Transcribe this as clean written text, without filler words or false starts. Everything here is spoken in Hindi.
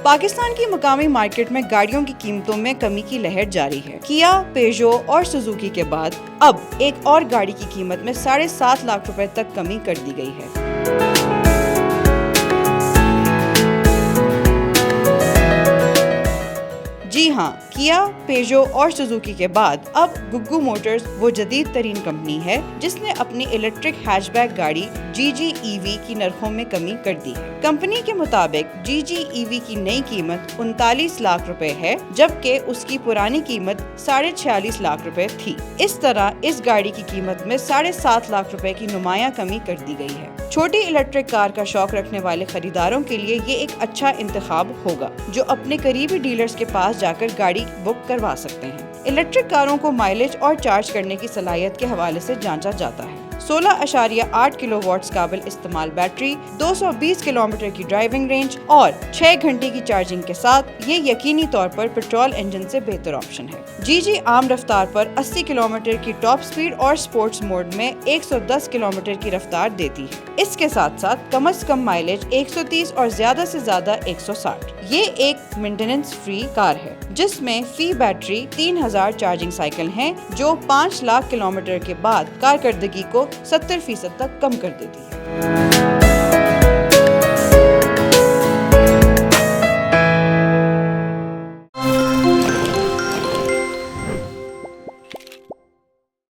पाकिस्तान की मुकामी मार्केट में गाड़ियों की कीमतों में कमी की लहर जारी है। किया, पेजो और सुजुकी के बाद अब एक और गाड़ी की कीमत में 7.5 लाख रुपए तक कमी कर दी गई है। जी हाँ, किया, पेजो और सुजुकी के बाद अब गुग्गू मोटर्स वो जदीद तरीन कंपनी है जिसने अपनी इलेक्ट्रिक हैचबैक गाड़ी GG EV की नरखों में कमी कर दी है। कंपनी के मुताबिक GG EV की नई कीमत 39 लाख रुपए है, जबकि उसकी पुरानी कीमत 46.5 लाख रुपए थी। इस तरह इस गाड़ी की कीमत में 7.5 लाख रुपए की नुमाया कमी कर दी गई है। छोटी इलेक्ट्रिक कार का शौक रखने वाले खरीदारों के लिए ये एक अच्छा इंतखाब होगा, जो अपने करीबी डीलर्स के पास जाकर गाड़ी बुक करवा सकते हैं। इलेक्ट्रिक कारों को माइलेज और चार्ज करने की सलाहियत के हवाले से जांचा जाता है। 16.8 किलोवाट्स काबिल इस्तेमाल बैटरी, 220 किलोमीटर की ड्राइविंग रेंज और 6 घंटे की चार्जिंग के साथ ये यकीनी तौर पर पेट्रोल इंजन से बेहतर ऑप्शन है। GG आम रफ्तार पर 80 किलोमीटर की टॉप स्पीड और स्पोर्ट्स मोड में 110 किलोमीटर की रफ्तार देती है। इसके साथ साथ कम से कम माइलेज 130 और ज्यादा से ज्यादा 160। ये एक मेंटेनेंस फ्री कार है जिसमें फी बैटरी 3000 चार्जिंग साइकिल हैं, जो 5 लाख किलोमीटर के बाद कारकर्दगी को 70% तक कम कर देती है।